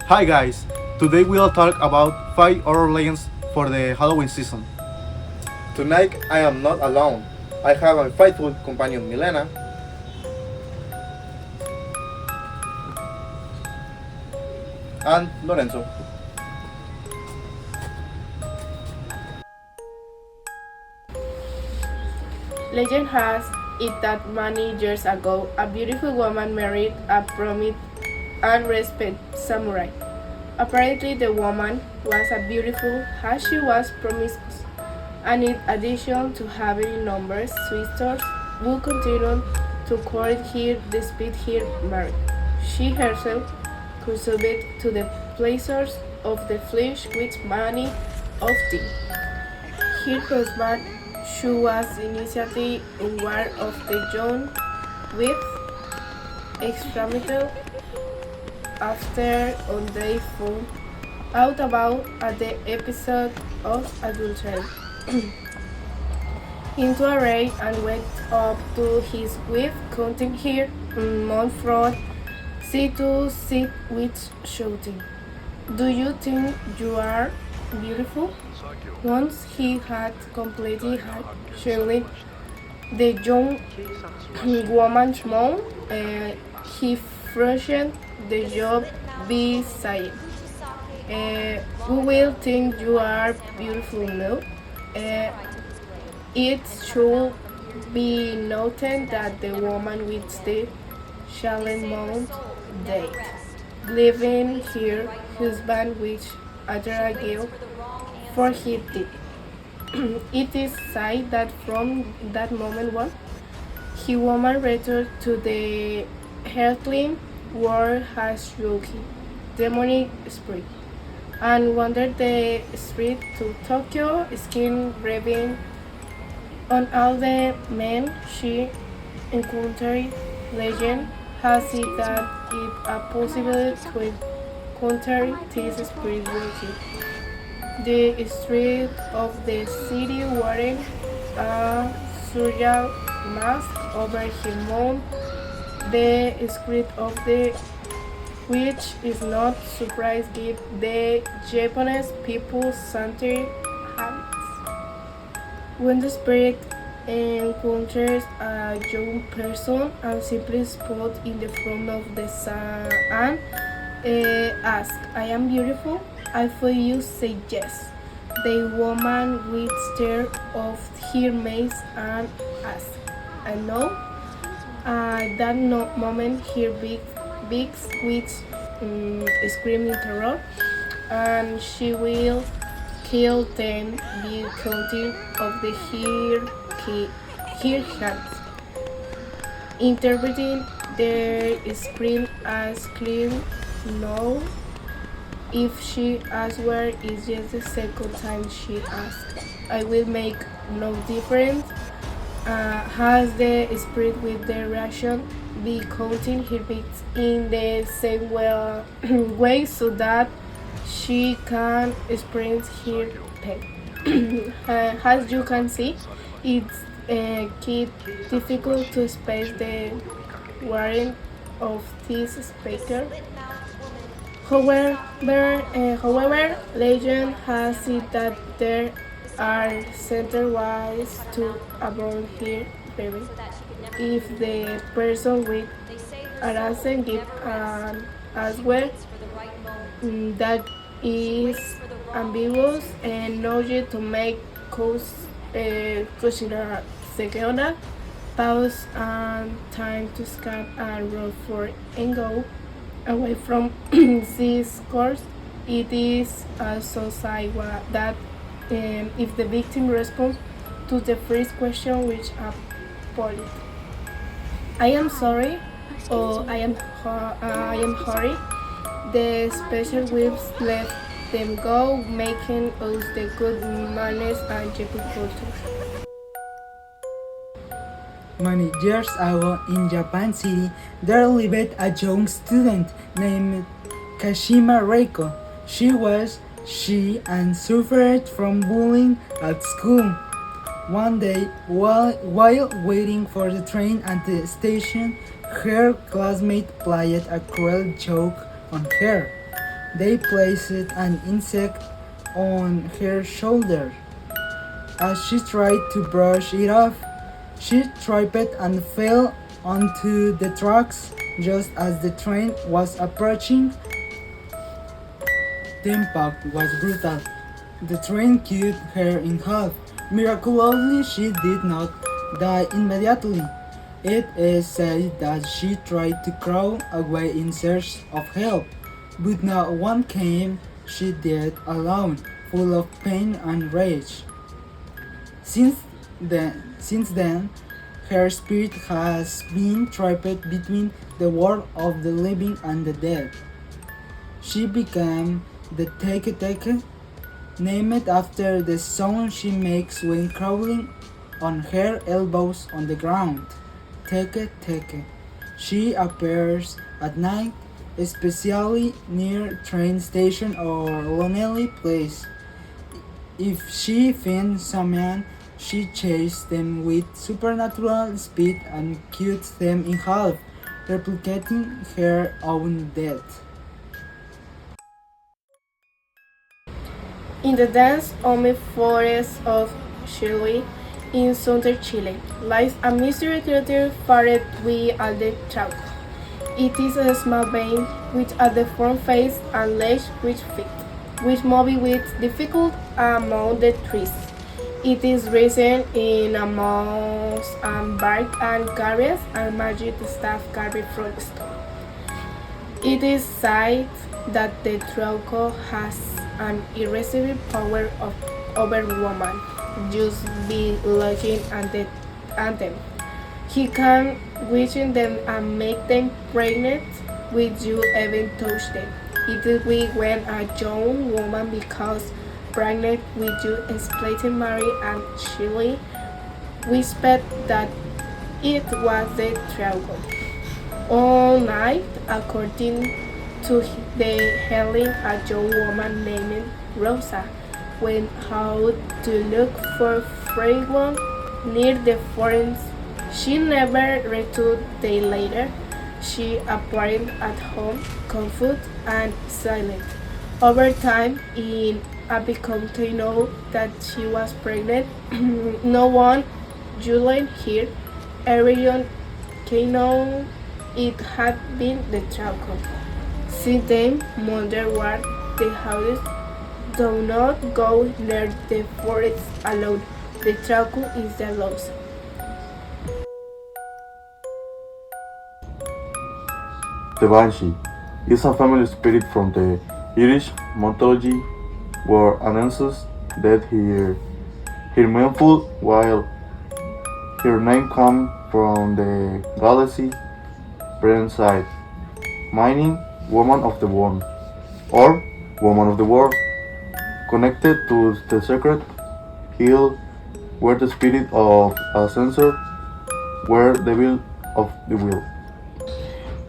Hi guys, today we'll talk about 5 horror legends for the Halloween season. Tonight I am not alone. I have a faithful companion Milena and Lorenzo. Legend has it that many years ago, a beautiful woman married a prominent and respected samurai. Apparently, the woman was as beautiful as she was promiscuous, and in addition to having numerous sisters who continued to court her despite her marriage, she herself consumed to the pleasures of the flesh with many of them. Her husband, who was initially aware of the young with extramarital after on they found out about at the episode of adultery into a rage and went up to his wife, counting her month from sea to sea with shouting, "Do you think you are beautiful?" Once he had completely had surely the young woman's mouth, he freshened the job by saying, "We will think you are beautiful now." Uh, it should be noted that the woman with the Shalem Mount died, leaving her husband with other girl for his death. It is said that from that moment on, he woman returned to the earthly world as Yogi, demonic spirit, and wandered the street to Tokyo, skin raving on all the men she encountered. Legend has it that it a possibility to encounter this spirit working. The streets of the city wearing a surreal mask over her mouth, the script of the which is not surprised give the Japanese people center hands. When the spirit encounters a young person and simply spot in the front of the sun and ask, "I am beautiful?" I feel you say yes. The woman will stare off her mace and ask, "I know." At that moment, her big with screaming terror, and she will kill them by counting of the her hands, interpreting their scream as clear no. If she asks where is just the second time she asks, I will make no difference. Has the spirit with the reaction be counting her beats in the same way so that she can experience her pain. As you can see, it's difficult to space the warrant of this speaker. However, legend has it that there are center-wise to avoid here baby. If the person with harassment give an answer that is ambiguous and not yet to make consider second pause and time to scan and roll for and go away from this course. It is also said that if the victim responds to the first question which a police, "I am sorry" or I am sorry, the special whips let them go, making us the good manners and Japanese culture. Many years ago in Japan City, there lived a young student named Kashima Reiko. She and suffered from bullying at school. One day, while waiting for the train at the station, her classmate played a cruel joke on her. They placed an insect on her shoulder. As she tried to brush it off, she tripped and fell onto the tracks just as the train was approaching. The impact was brutal. The train cut her in half. Miraculously, she did not die immediately. It is said that she tried to crawl away in search of help, but no one came. She died alone, full of pain and rage. Since then, her spirit has been trapped between the world of the living and the dead. She became the Teke Teke, named after the sound she makes when crawling on her elbows on the ground. Teke Teke. She appears at night, especially near train station or lonely place. If she finds someone, she chases them with supernatural speed and cuts them in half, replicating her own death. In the dense humid forest of Chile, in southern Chile, lies a mysterious creature far we all the Trauco. It is a small being with a deformed face and legs which fit, which move with difficulty among the trees. It is risen in moss and bark and carries a magic staff carved from stone. It is said that the Trauco has an irresistible power over women, just be looking at them. He can vision them and make them pregnant with you even touch them. It is weak when a young woman becomes pregnant with you, explained Mary and Shirley whispered that it was the Trauco. All night, according to the hailing, a young woman named Rosa went out to look for fragrance near the forest. She never returned. Day later, she appeared at home, confused and silent. Over time, it became known that she was pregnant. No one, Julian here, everyone came know it had been the Trauco. Since then, wonder what the houses do not go near the forest alone. The Trauco is the lost. The Banshee is a family spirit from the Irish mythology where announces that her mindful while her name comes from the Galicia brand side, meaning woman of the world or woman of the world, connected to the sacred hill where the spirit of a censor were the will of the will.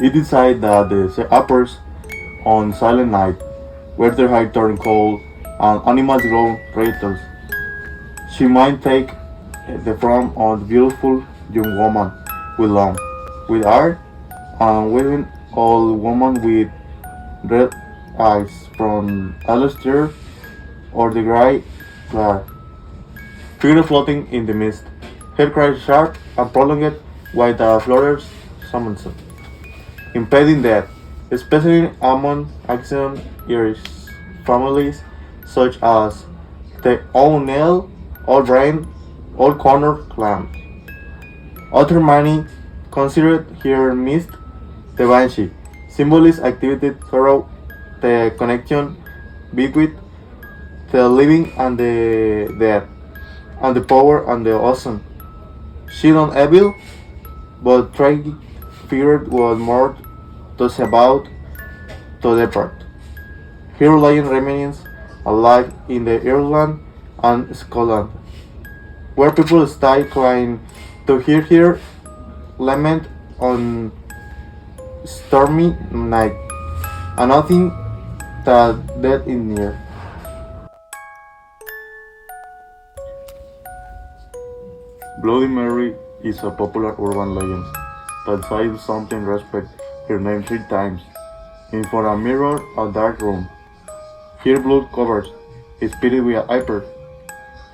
It is said that the uppers on silent night, where their high turn cold and animals grow traitors. She might take the form of beautiful young woman with long, with hair, and waving old woman with red eyes from Alastair or the grey glare. Figure floating in the mist, head cries sharp and prolonged while the flowers summons it, impeding death, especially among ancient Irish families such as the O'Neill, Old Brain, Old Connor clan. Other many considered her myth the Banshee, symbolizes activity through the connection between the living and the dead, and the power and the awesome. She not evil, but tragic figure was more thus about to depart. Her legend remains alive in the Ireland and Scotland, where people stay crying to hear her lament on stormy night, and nothing that death is near. Bloody Mary is a popular urban legend that says something respect her name 3 times. in front of a mirror a dark room. Here blood covers his spirit with a hyper.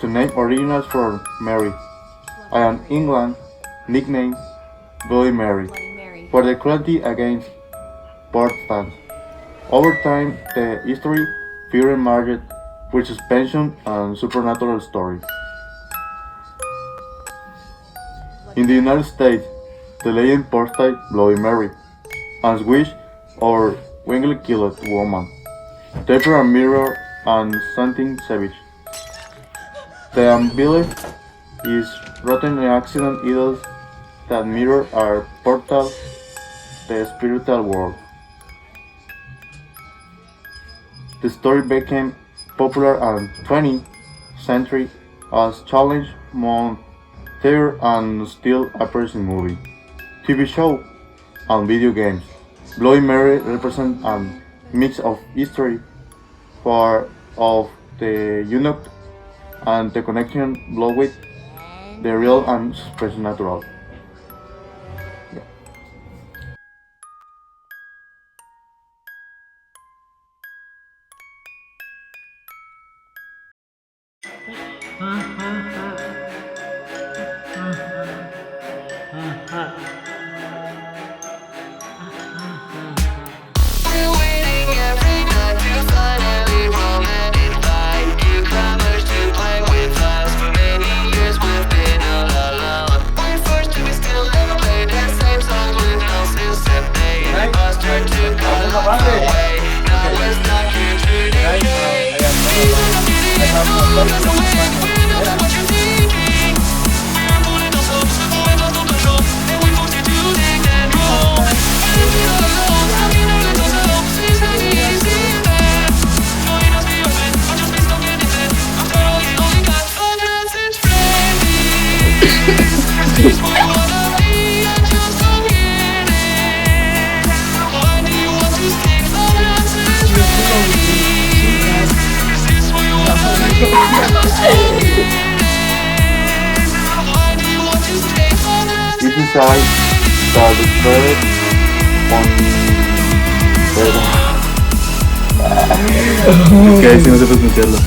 To name originals for Mary. I am England, nicknamed Bloody Mary, for the cruelty against Protestants. Over time, the history fear emerged with suspension and supernatural stories. In the United States, the legend portrayed Bloody Mary as witch or winged killed woman, temper and mirror and something savage. The unbelief is rotten accident idols that mirror our portal, the spiritual world. The story became popular in 20th century as challenge among theater and still appears in movie, TV show, and video games. Bloody Mary represents a mix of history for of the eunuch and the connection blow with the real and supernatural. This is I that the bird on Es que si no se puede pronunciarlo.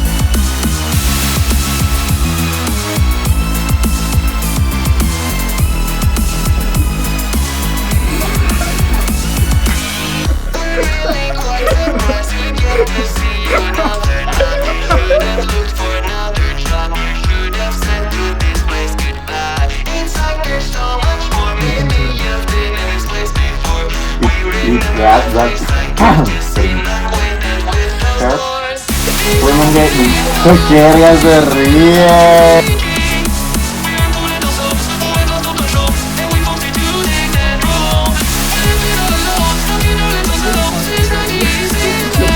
¿Qué quieres de ríe?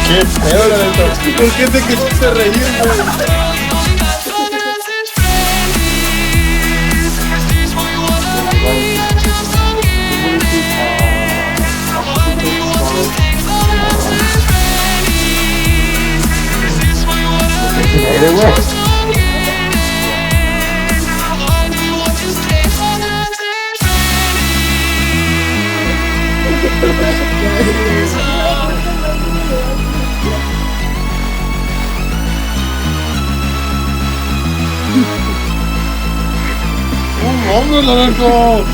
¿Qué pedo, Lorenzo? ¿Por qué te quisiste reír, güey? ¡Vamos, Lorenzo!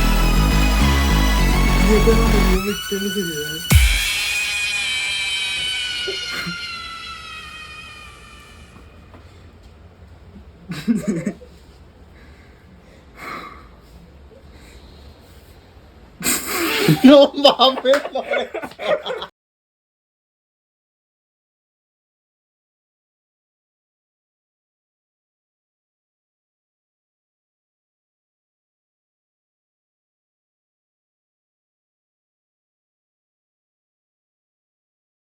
No mames, Lorenzo.